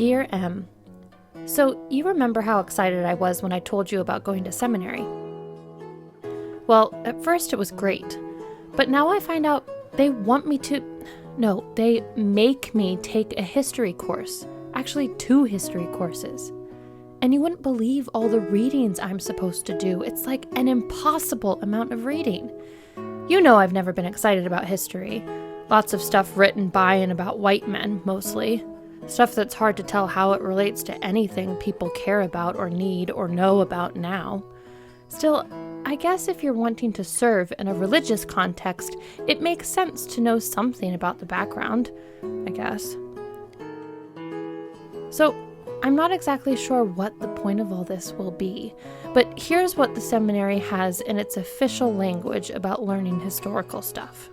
Dear M, so you remember how excited I was when I told you about going to seminary? Well, at first it was great, but now I find out they make me take a history course, actually 2 history courses. And you wouldn't believe all the readings I'm supposed to do. It's like an impossible amount of reading. You know I've never been excited about history. Lots of stuff written by and about white men, mostly. Stuff that's hard to tell how it relates to anything people care about or need or know about now. Still, I guess if you're wanting to serve in a religious context, it makes sense to know something about the background, I guess. So, I'm not exactly sure what the point of all this will be, but here's what the seminary has in its official language about learning historical stuff.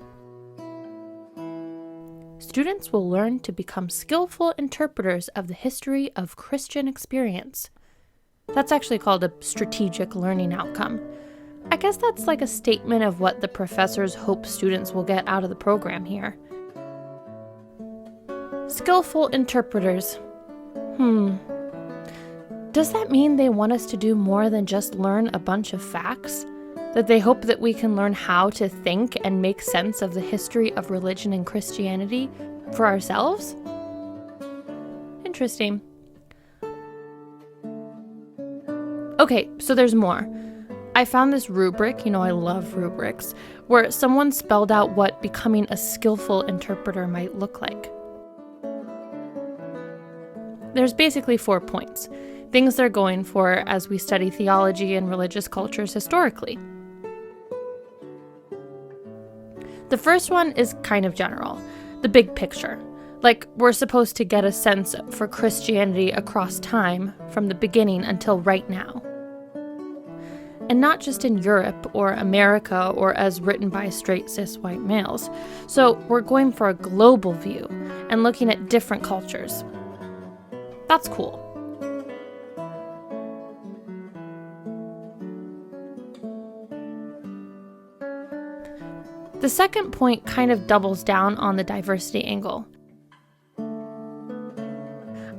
Students will learn to become skillful interpreters of the history of Christian experience. That's actually called a strategic learning outcome. I guess that's like a statement of what the professors hope students will get out of the program here. Skillful interpreters. Does that mean they want us to do more than just learn a bunch of facts? That they hope that we can learn how to think and make sense of the history of religion and Christianity for ourselves? Interesting. Okay, so there's more. I found this rubric, I love rubrics, where someone spelled out what becoming a skillful interpreter might look like. There's basically 4 points, things they're going for as we study theology and religious cultures historically. The first one is kind of general, the big picture. Like, we're supposed to get a sense for Christianity across time, from the beginning until right now. And not just in Europe or America or as written by straight cis white males. So we're going for a global view and looking at different cultures. That's cool. The second point kind of doubles down on the diversity angle.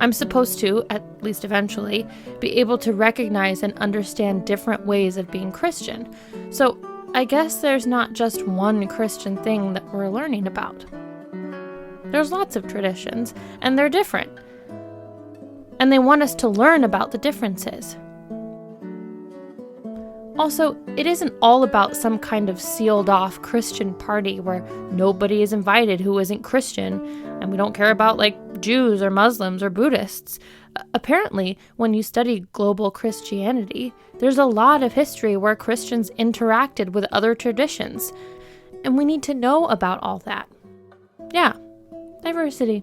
I'm supposed to, at least eventually, be able to recognize and understand different ways of being Christian. So I guess there's not just one Christian thing that we're learning about. There's lots of traditions, and they're different. And they want us to learn about the differences. Also, it isn't all about some kind of sealed-off Christian party where nobody is invited who isn't Christian, and we don't care about, Jews or Muslims or Buddhists. Apparently, when you study global Christianity, there's a lot of history where Christians interacted with other traditions, and we need to know about all that. Yeah, diversity.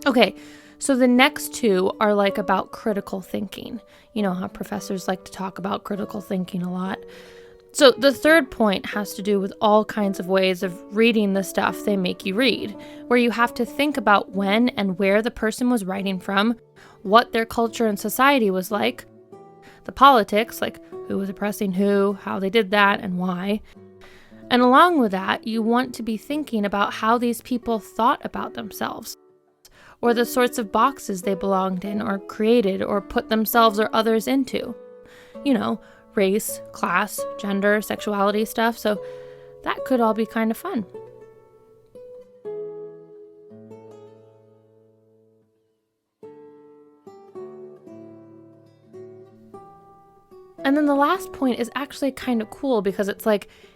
Okay, so the next 2 are about critical thinking. You know how professors like to talk about critical thinking a lot. So the third point has to do with all kinds of ways of reading the stuff they make you read, where you have to think about when and where the person was writing from, what their culture and society was like, the politics, who was oppressing who, how they did that, and why. And along with that, you want to be thinking about how these people thought about themselves, or the sorts of boxes they belonged in or created or put themselves or others into. Race, class, gender, sexuality stuff, so that could all be kind of fun. And then the last point is actually kind of cool because it's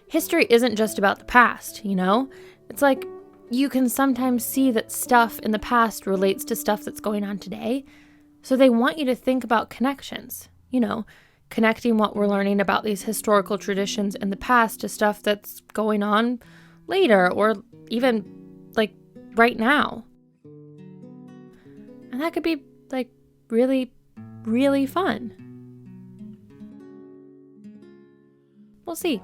history isn't just about the past, It's you can sometimes see that stuff in the past relates to stuff that's going on today. So they want you to think about connections, connecting what we're learning about these historical traditions in the past to stuff that's going on later or even right now. And that could be really, really fun. We'll see.